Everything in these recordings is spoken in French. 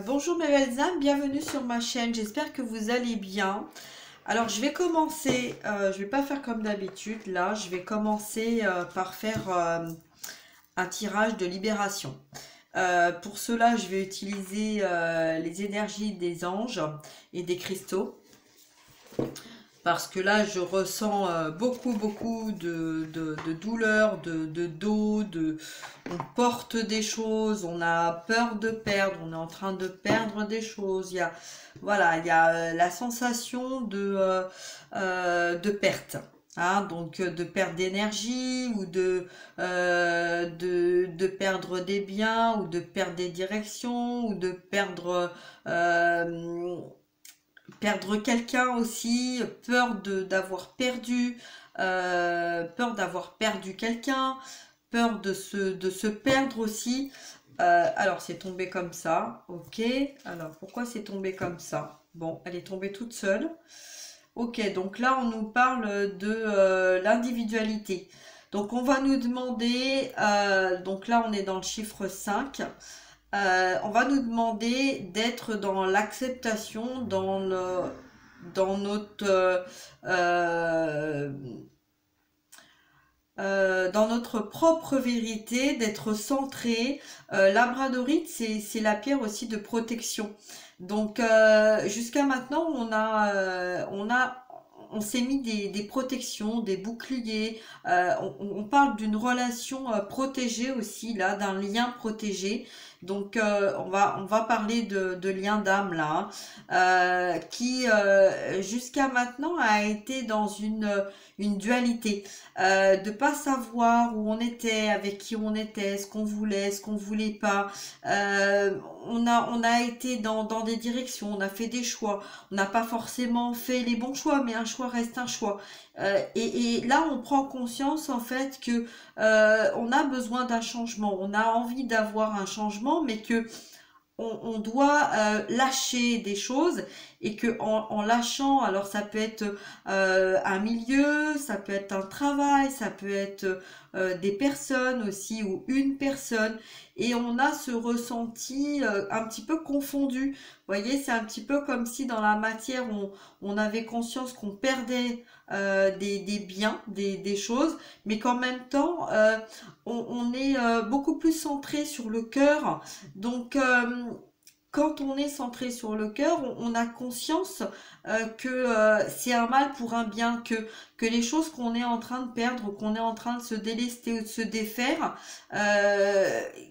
Bonjour mes belles âmes, bienvenue sur ma chaîne, j'espère que vous allez bien. Alors je vais commencer, je vais pas faire comme d'habitude, là je vais commencer par faire un tirage de libération. Pour cela je vais utiliser les énergies des anges et des cristaux. Parce que là, je ressens beaucoup de douleurs, de dos, on porte des choses, on a peur de perdre, on est en train de perdre des choses. Voilà, il y a la sensation de perte. Hein, donc de perte d'énergie ou de perdre des biens ou de perdre des directions ou de perdre quelqu'un aussi, peur d'avoir perdu quelqu'un, peur de se perdre aussi. Alors c'est tombé comme ça, ok. Alors pourquoi c'est tombé comme ça? Bon, elle est tombée toute seule. Ok, donc là on nous parle de l'individualité. Donc on va nous demander, donc là on est dans le chiffre 5. On va nous demander d'être dans l'acceptation, dans dans notre propre vérité, d'être centré. Labradorite, c'est la pierre aussi de protection. Donc jusqu'à maintenant, on s'est mis des protections, des boucliers. On parle d'une relation protégée aussi là, d'un lien protégé. Donc on va parler de lien d'âme là, qui jusqu'à maintenant a été dans une dualité, de pas savoir où on était, avec qui on était, ce qu'on voulait pas. On a été dans des directions, on a fait des choix, on n'a pas forcément fait les bons choix, mais un choix reste un choix. Et là, on prend conscience en fait que on a besoin d'un changement, on a envie d'avoir un changement, mais que on doit lâcher des choses et que en lâchant, alors ça peut être un milieu, ça peut être un travail, ça peut être des personnes aussi ou une personne, et on a ce ressenti un petit peu confondu. Vous voyez, c'est un petit peu comme si dans la matière on avait conscience qu'on perdait des biens, des choses, mais qu'en même temps on est beaucoup plus centré sur le cœur. Donc quand on est centré sur le cœur, on a conscience que c'est un mal pour un bien, que les choses qu'on est en train de perdre, qu'on est en train de se délester ou de se défaire,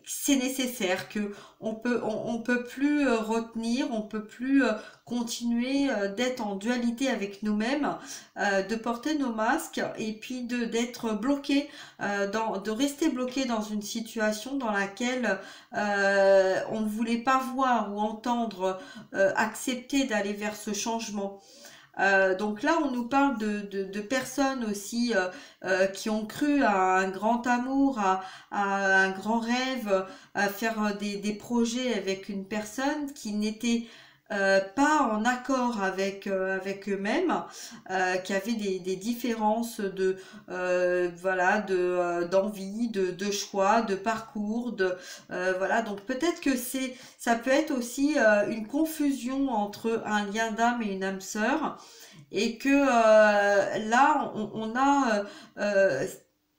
c'est nécessaire, que on peut plus retenir, on peut plus continuer d'être en dualité avec nous-mêmes, de porter nos masques et puis d'être bloqué, de rester bloqué dans une situation dans laquelle on ne voulait pas voir ou entendre, accepter d'aller vers ce changement. Donc là, on nous parle de personnes aussi qui ont cru à un grand amour, à un grand rêve, à faire des projets avec une personne qui n'était pas en accord avec eux-mêmes, qui avaient des différences voilà, d'envie, de choix, de parcours, voilà. Donc peut-être que ça peut être aussi une confusion entre un lien d'âme et une âme sœur, et que là on a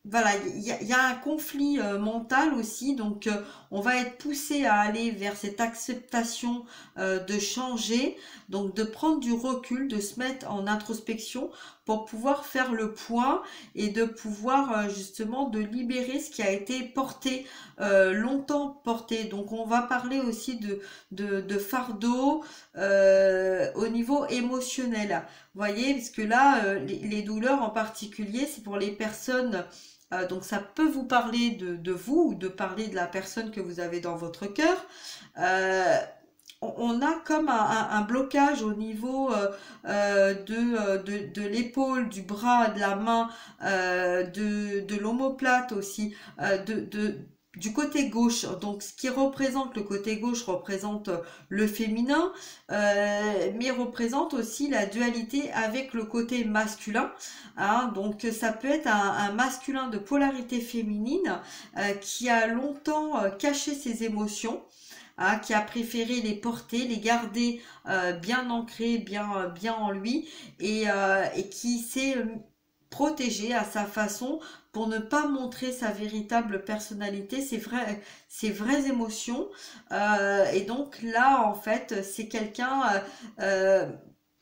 voilà, il y a un conflit mental aussi, donc on va être poussé à aller vers cette acceptation de changer, donc de prendre du recul, de se mettre en introspection pour pouvoir faire le point et de pouvoir justement de libérer ce qui a été porté, longtemps porté. Donc on va parler aussi de fardeau au niveau émotionnel. Vous voyez, parce que là, les douleurs en particulier, c'est pour les personnes. Donc ça peut vous parler de vous ou de parler de la personne que vous avez dans votre cœur. On a comme un blocage au niveau de l'épaule, du bras, de la main, de l'omoplate aussi, du côté gauche. Donc ce qui représente le côté gauche représente le féminin, mais représente aussi la dualité avec le côté masculin. Hein. Donc ça peut être un masculin de polarité féminine qui a longtemps caché ses émotions. hein, qui a préféré les porter, les garder bien ancrés, bien en lui, et qui s'est protégé à sa façon pour ne pas montrer sa véritable personnalité, ses vraies émotions. Et donc là, en fait, c'est quelqu'un...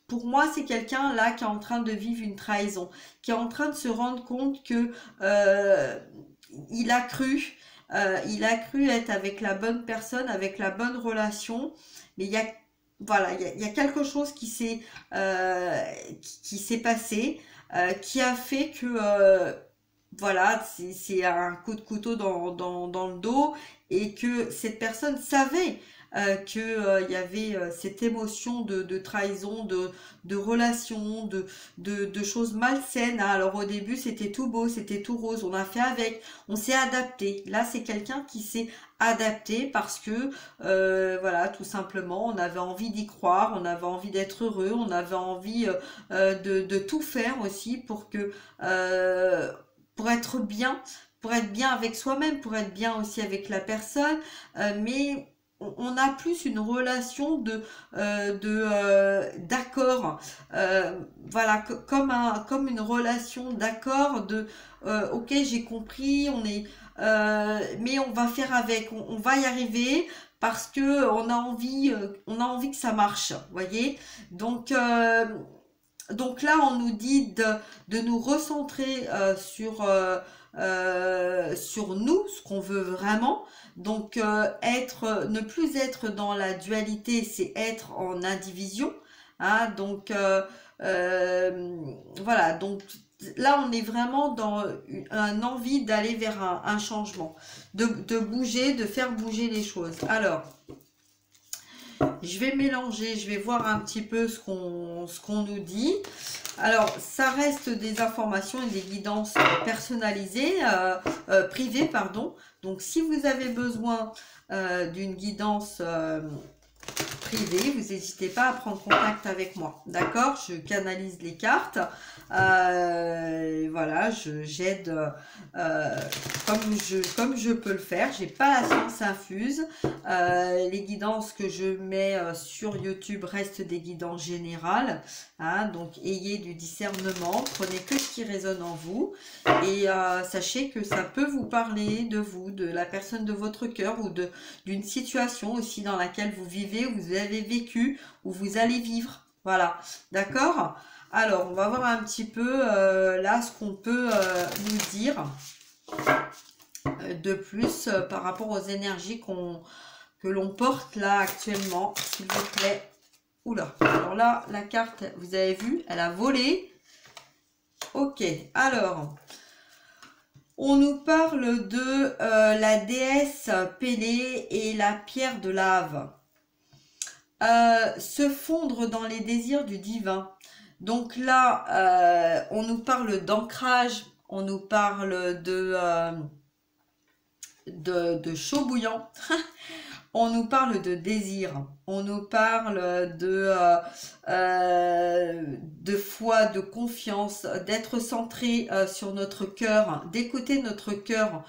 pour moi, c'est quelqu'un là qui est en train de vivre une trahison, qui est en train de se rendre compte que il a cru, il a cru être avec la bonne personne, avec la bonne relation, mais il y a voilà, il y a quelque chose qui s'est passé, qui a fait que voilà, c'est un coup de couteau dans le dos, et que cette personne savait que il y avait cette émotion de trahison, de relation, de choses malsaines, hein. Alors au début c'était tout beau, c'était tout rose, on a fait avec, on s'est adapté. Là c'est quelqu'un qui s'est adapté parce que voilà, tout simplement on avait envie d'y croire, on avait envie d'être heureux, on avait envie de tout faire aussi pour être bien avec soi-même, pour être bien aussi avec la personne, mais on a plus une relation d'accord, voilà, comme une relation d'accord ok, j'ai compris, mais on va faire avec, on va y arriver parce que on a envie que ça marche, voyez. Donc là, on nous dit de nous recentrer sur nous, ce qu'on veut vraiment. Donc ne plus être dans la dualité, c'est être en indivision, hein. Donc voilà. Donc là, on est vraiment dans un envie d'aller vers un changement, de bouger, de faire bouger les choses. Alors, je vais mélanger, je vais voir un petit peu ce qu'on nous dit. Alors, ça reste des informations et des guidances personnalisées, privées, pardon. Donc, si vous avez besoin d'une guidance privée, vous n'hésitez pas à prendre contact avec moi. D'accord? Je canalise les cartes. Voilà, j'aide comme je peux le faire. J'ai pas la science infuse. Les guidances que je mets sur YouTube restent des guidances générales, hein. Donc ayez du discernement, prenez que ce qui résonne en vous, et sachez que ça peut vous parler de vous, de la personne de votre cœur, ou d'une situation aussi dans laquelle vous vivez, où vous avez vécu, où vous allez vivre. Voilà, d'accord? Alors, on va voir un petit peu là ce qu'on peut nous dire de plus par rapport aux énergies que l'on porte là actuellement, s'il vous plaît. Oula, alors là, la carte, vous avez vu, elle a volé. Ok, alors, on nous parle de la déesse Pélée et la pierre de lave. Se fondre dans les désirs du divin. Donc là, on nous parle d'ancrage, on nous parle de chaud bouillant, on nous parle de désir, on nous parle de foi, de confiance, d'être centré sur notre cœur, d'écouter notre cœur.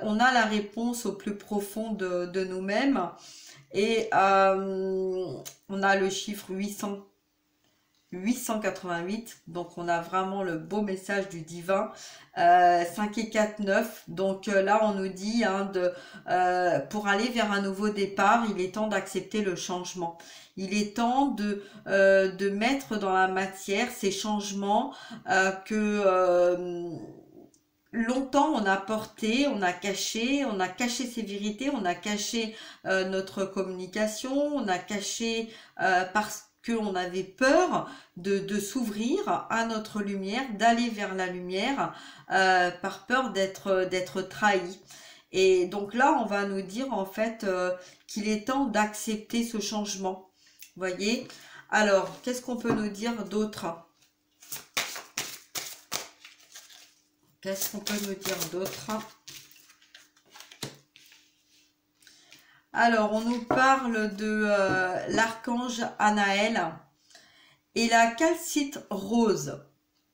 On a la réponse au plus profond de nous-mêmes, et on a le chiffre 888, donc on a vraiment le beau message du divin. 5 et 4, 9, donc là on nous dit, hein, pour aller vers un nouveau départ, il est temps d'accepter le changement, il est temps de mettre dans la matière ces changements que longtemps on a porté, on a caché ces vérités, on a caché notre communication, on a caché parce qu'on avait peur de s'ouvrir à notre lumière, d'aller vers la lumière, par peur d'être trahi. Et donc là, on va nous dire en fait qu'il est temps d'accepter ce changement. Voyez? Alors, qu'est-ce qu'on peut nous dire d'autre? Qu'est-ce qu'on peut nous dire d'autre? Alors, on nous parle de l'archange Anaël et la calcite rose.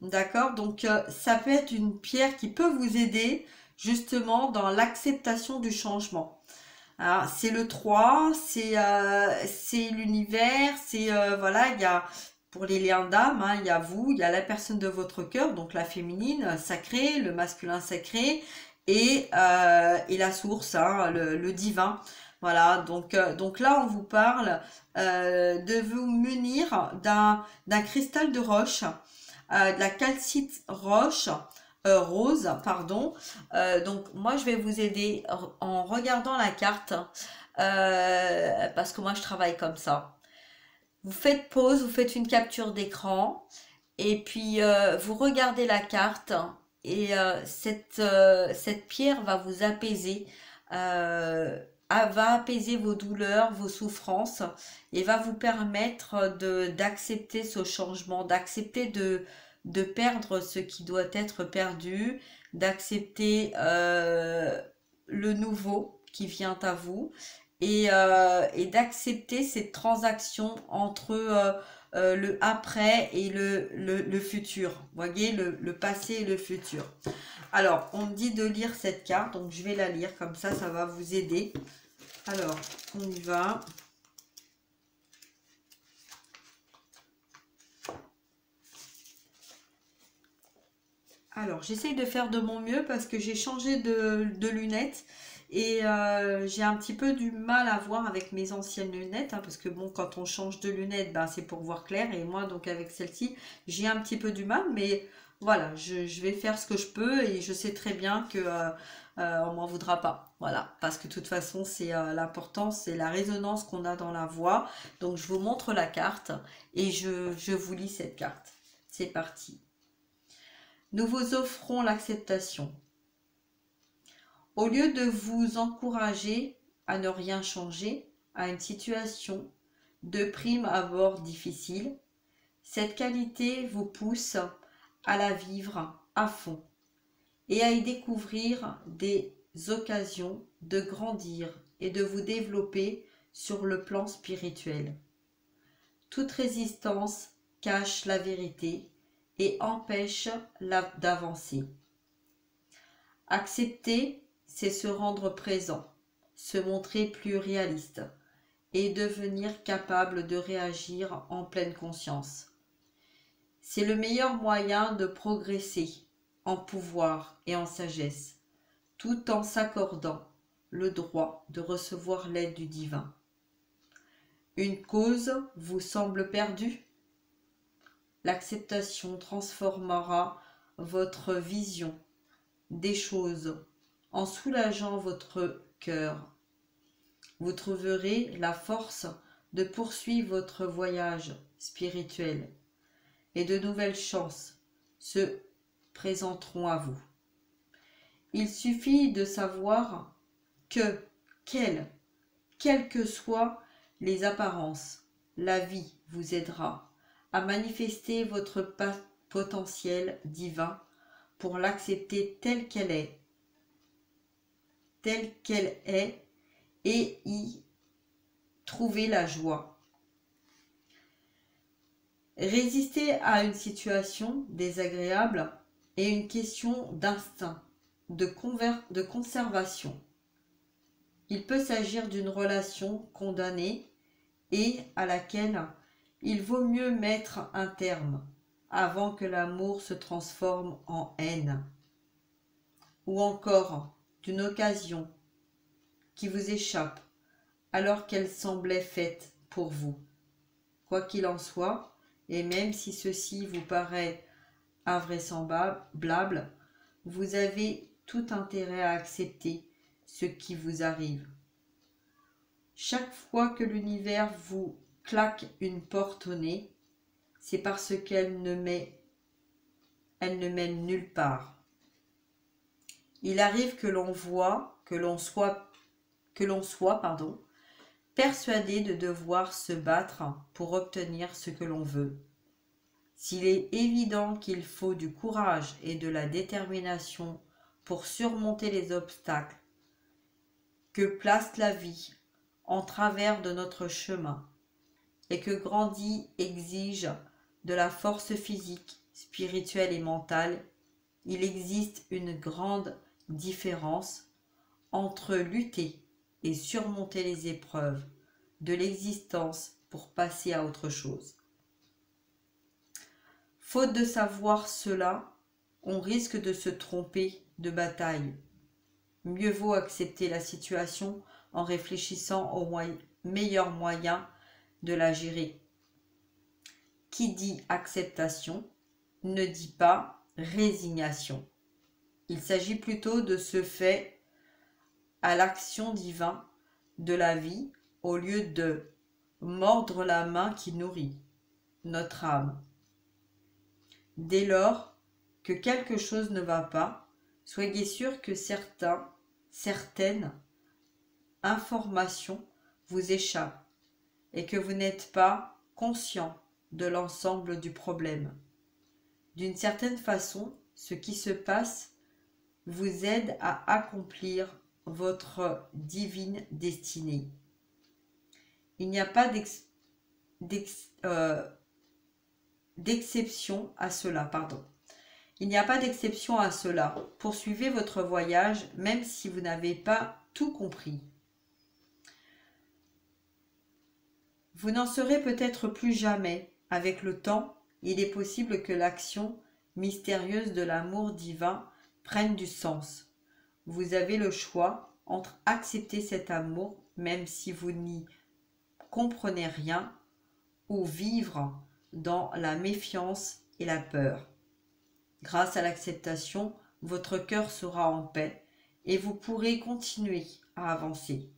D'accord? Donc, ça peut être une pierre qui peut vous aider justement dans l'acceptation du changement. Alors, c'est le 3, c'est l'univers, voilà, il y a, pour les liens d'âme, hein, il y a vous, il y a la personne de votre cœur, donc la féminine sacrée, le masculin sacré, et la source, hein, le divin. Voilà, donc là, on vous parle de vous munir d'un cristal de roche, de la calcite roche, rose, pardon. Donc moi je vais vous aider en regardant la carte, parce que moi je travaille comme ça. Vous faites pause, vous faites une capture d'écran et puis vous regardez la carte et cette pierre va vous apaiser, va apaiser vos douleurs, vos souffrances et va vous permettre d'accepter ce changement, d'accepter de perdre ce qui doit être perdu, d'accepter le nouveau qui vient à vous et d'accepter cette transaction entre le après et le futur. Vous voyez, le passé et le futur. Alors, on me dit de lire cette carte, donc je vais la lire, comme ça va vous aider. Alors, on y va. Alors, j'essaye de faire de mon mieux parce que j'ai changé de lunettes et j'ai un petit peu du mal à voir avec mes anciennes lunettes, hein, parce que bon, quand on change de lunettes, ben, c'est pour voir clair et moi, donc avec celle-ci, j'ai un petit peu du mal, mais voilà, je vais faire ce que je peux et je sais très bien que on m'en voudra pas. Voilà, parce que de toute façon, c'est l'important, c'est la résonance qu'on a dans la voix. Donc, je vous montre la carte et je vous lis cette carte. C'est parti. Nous vous offrons l'acceptation. Au lieu de vous encourager à ne rien changer à une situation de prime abord difficile, cette qualité vous pousse à la vivre à fond et à y découvrir des occasions de grandir et de vous développer sur le plan spirituel. Toute résistance cache la vérité et empêche d'avancer. Accepter, c'est se rendre présent, se montrer plus réaliste et devenir capable de réagir en pleine conscience. C'est le meilleur moyen de progresser en pouvoir et en sagesse, tout en s'accordant le droit de recevoir l'aide du divin. Une cause vous semble perdue? L'acceptation transformera votre vision des choses en soulageant votre cœur. Vous trouverez la force de poursuivre votre voyage spirituel et de nouvelles chances se présenteront à vous. Il suffit de savoir que, quelles que soient les apparences, la vie vous aidera à manifester votre potentiel divin pour l'accepter telle qu'elle est et y trouver la joie. Résister à une situation désagréable est une question d'instinct, de conservation. Il peut s'agir d'une relation condamnée et à laquelle il vaut mieux mettre un terme avant que l'amour se transforme en haine. Ou encore d'une occasion qui vous échappe alors qu'elle semblait faite pour vous. Quoi qu'il en soit, et même si ceci vous paraît invraisemblable, vous avez tout intérêt à accepter ce qui vous arrive. Chaque fois que l'univers vous claque une porte au nez, c'est parce qu'elle ne mène nulle part. Il arrive que l'on soit, persuadé de devoir se battre pour obtenir ce que l'on veut. S'il est évident qu'il faut du courage et de la détermination pour surmonter les obstacles que place la vie en travers de notre chemin et que grandir exige de la force physique, spirituelle et mentale, il existe une grande différence entre lutter et surmonter les épreuves de l'existence pour passer à autre chose. Faute de savoir cela, on risque de se tromper de bataille. Mieux vaut accepter la situation en réfléchissant au meilleur moyen de la gérer. Qui dit acceptation ne dit pas résignation. Il s'agit plutôt de se faire à l'action divine de la vie au lieu de mordre la main qui nourrit notre âme. Dès lors que quelque chose ne va pas, soyez sûr que certaines informations vous échappent et que vous n'êtes pas conscient de l'ensemble du problème. D'une certaine façon, ce qui se passe vous aide à accomplir votre divine destinée. Il n'y a pas d'exception à cela, Il n'y a pas d'exception à cela. Poursuivez votre voyage même si vous n'avez pas tout compris. Vous n'en serez peut-être plus jamais. Avec le temps, il est possible que l'action mystérieuse de l'amour divin prenne du sens. Vous avez le choix entre accepter cet amour, même si vous n'y comprenez rien, ou vivre dans la méfiance et la peur. Grâce à l'acceptation, votre cœur sera en paix et vous pourrez continuer à avancer.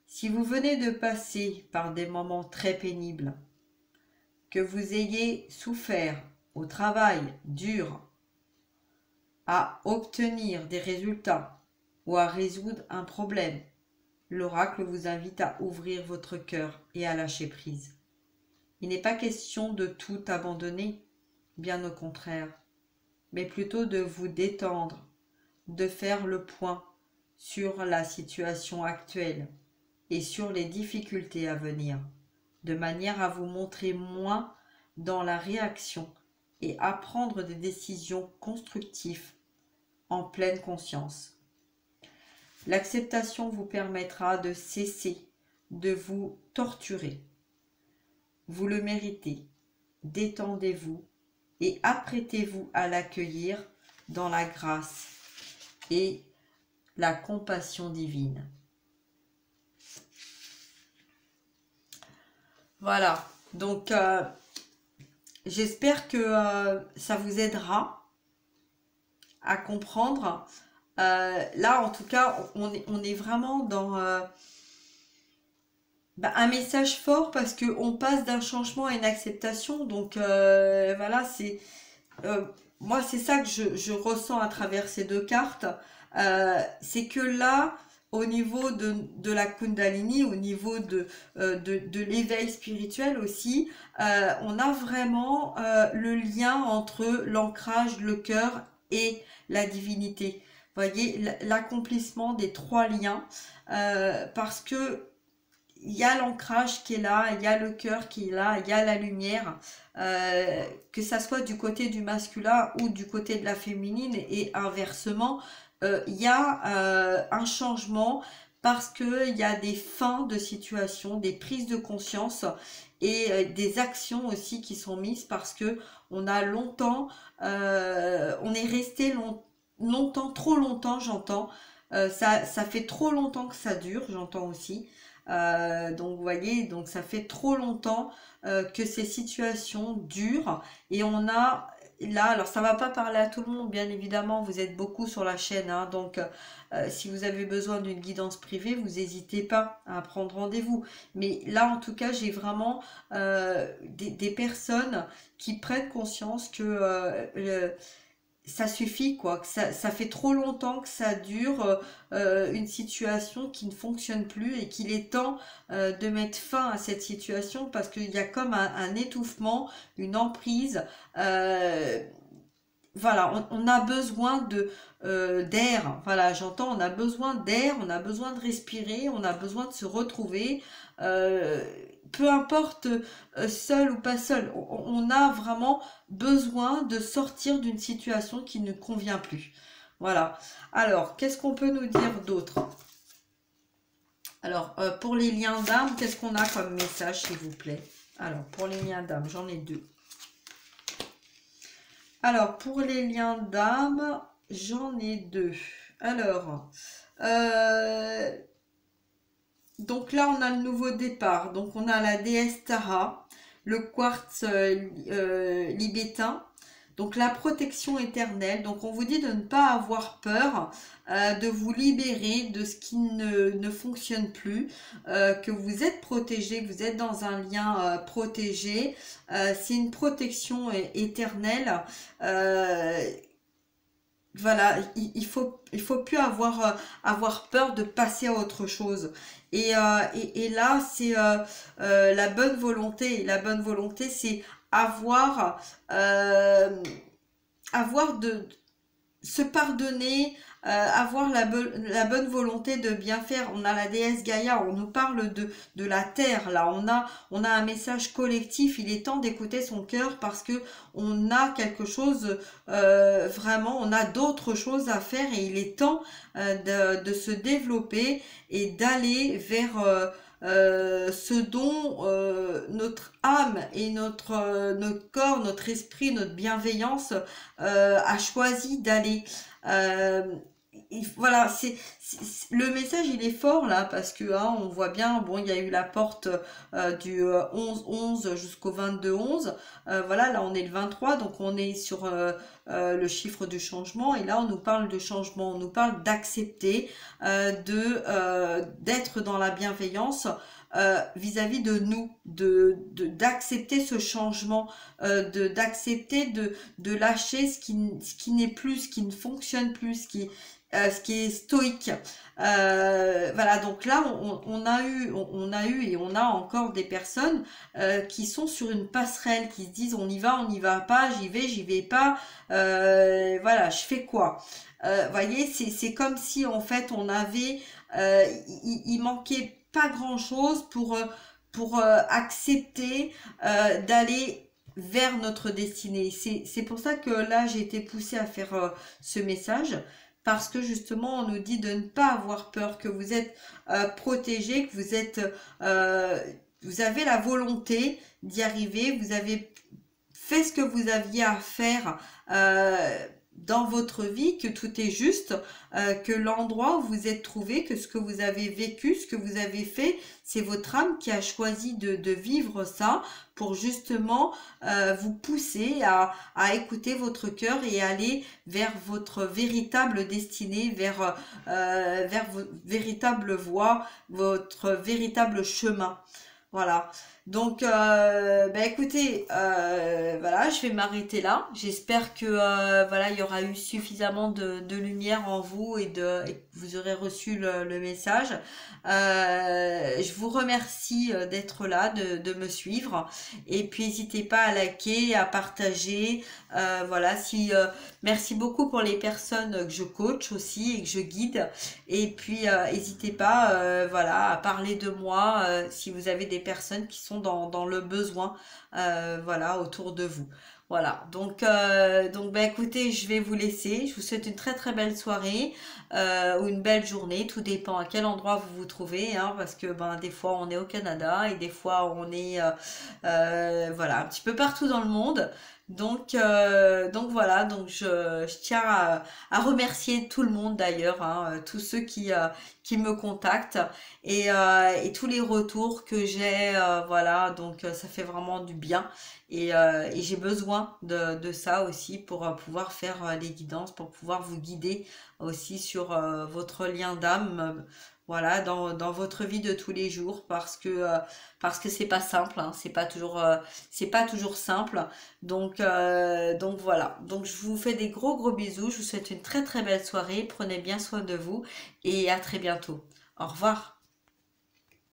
Si vous venez de passer par des moments très pénibles, que vous ayez souffert au travail dur, à obtenir des résultats ou à résoudre un problème, l'oracle vous invite à ouvrir votre cœur et à lâcher prise. Il n'est pas question de tout abandonner, bien au contraire, mais plutôt de vous détendre, de faire le point sur la situation actuelle et sur les difficultés à venir, de manière à vous montrer moins dans la réaction et à prendre des décisions constructives en pleine conscience. L'acceptation vous permettra de cesser de vous torturer. Vous le méritez. Détendez-vous et apprêtez-vous à l'accueillir dans la grâce et la compassion divine. Voilà, donc j'espère que ça vous aidera à comprendre. Là, en tout cas, on est vraiment dans un message fort parce qu'on passe d'un changement à une acceptation. Donc voilà, moi, c'est ça que je ressens à travers ces deux cartes. C'est que là, au niveau de la Kundalini, au niveau de l'éveil spirituel aussi, on a vraiment le lien entre l'ancrage, le cœur et la divinité. Vous voyez, l'accomplissement des trois liens, parce que il y a l'ancrage qui est là, il y a le cœur qui est là, il y a la lumière, que ça soit du côté du masculin ou du côté de la féminine et inversement, il y a un changement parce qu'il y a des fins de situation, des prises de conscience et des actions aussi qui sont mises parce que on a longtemps, on est resté longtemps, trop longtemps, j'entends. Ça fait trop longtemps que ça dure, j'entends aussi. Donc vous voyez, donc ça fait trop longtemps que ces situations durent et on a là, alors ça va pas parler à tout le monde, bien évidemment, vous êtes beaucoup sur la chaîne, hein, donc si vous avez besoin d'une guidance privée, vous n'hésitez pas à prendre rendez-vous. Mais là, en tout cas, j'ai vraiment des personnes qui prennent conscience que ça suffit, quoi, que ça fait trop longtemps que ça dure, une situation qui ne fonctionne plus et qu'il est temps de mettre fin à cette situation parce qu'il y a comme un étouffement, une emprise. Voilà, on a besoin d'air. Voilà, j'entends, on a besoin d'air, on a besoin de respirer, on a besoin de se retrouver. Peu importe seul ou pas seul, on a vraiment besoin de sortir d'une situation qui ne convient plus. Voilà. Alors, qu'est-ce qu'on peut nous dire d'autre? Alors, pour les liens d'âme, qu'est-ce qu'on a comme message, s'il vous plaît? Alors, pour les liens d'âme, j'en ai deux. Alors, pour les liens d'âme, j'en ai deux. Alors, donc là, on a le nouveau départ. Donc, on a la déesse Tara, le quartz libétain. Donc, la protection éternelle. Donc, on vous dit de ne pas avoir peur, de vous libérer de ce qui ne fonctionne plus, que vous êtes protégé, que vous êtes dans un lien protégé. C'est une protection éternelle. Voilà, il faut plus avoir peur de passer à autre chose. Et là, c'est la bonne volonté. La bonne volonté, c'est avoir, avoir de se pardonner, avoir la bonne volonté de bien faire. On a la déesse Gaïa, on nous parle de la terre, là, on a un message collectif, il est temps d'écouter son cœur parce que on a quelque chose, vraiment, on a d'autres choses à faire et il est temps de se développer et d'aller vers ce dont notre âme et notre corps, notre esprit, notre bienveillance a choisi d'aller. Euh, voilà, le message il est fort là parce que hein, on voit bien, bon, il y a eu la porte du 11-11 jusqu'au 22-11. Voilà, là on est le 23, donc on est sur le chiffre du changement et là on nous parle de changement, on nous parle d'accepter, d'être dans la bienveillance vis-à-vis de nous, d'accepter ce changement, d'accepter de lâcher ce qui n'est plus, ce qui ne fonctionne plus, ce qui est stoïque. Voilà, donc là, on a eu et on a encore des personnes qui sont sur une passerelle, qui se disent on y va pas, j'y vais pas, voilà, je fais quoi? Voyez, c'est comme si en fait on avait, il manquait pas grand chose pour accepter d'aller vers notre destinée. C'est pour ça que là j'ai été poussée à faire ce message parce que justement on nous dit de ne pas avoir peur, que vous êtes protégé, que vous avez la volonté d'y arriver, vous avez fait ce que vous aviez à faire dans votre vie, que tout est juste, que l'endroit où vous êtes trouvé, que ce que vous avez vécu, ce que vous avez fait, c'est votre âme qui a choisi de vivre ça pour justement vous pousser à écouter votre cœur et aller vers votre véritable destinée, vers votre véritable voie, votre véritable chemin. Voilà. Donc, bah écoutez, voilà, je vais m'arrêter là. J'espère que voilà, il y aura eu suffisamment de lumière en vous et que vous aurez reçu le message. Je vous remercie d'être là, de me suivre. Et puis, n'hésitez pas à liker, à partager. Voilà, merci beaucoup pour les personnes que je coach aussi et que je guide. Et puis, n'hésitez pas, voilà, à parler de moi si vous avez des personnes qui sont dans le besoin, voilà, autour de vous. Voilà, donc bah, écoutez, je vais vous laisser. Je vous souhaite une très très belle soirée ou une belle journée. Tout dépend à quel endroit vous vous trouvez, hein, parce que ben des fois on est au Canada et des fois on est voilà, un petit peu partout dans le monde. Donc voilà, donc je tiens à remercier tout le monde d'ailleurs, hein, tous ceux qui me contactent et tous les retours que j'ai, voilà, donc ça fait vraiment du bien et j'ai besoin de ça aussi pour pouvoir faire les guidances, pour pouvoir vous guider aussi sur votre lien d'âme. Voilà, dans votre vie de tous les jours, parce que c'est pas simple, hein, c'est pas toujours simple. Donc voilà. Donc je vous fais des gros bisous. Je vous souhaite une très très belle soirée. Prenez bien soin de vous et à très bientôt. Au revoir.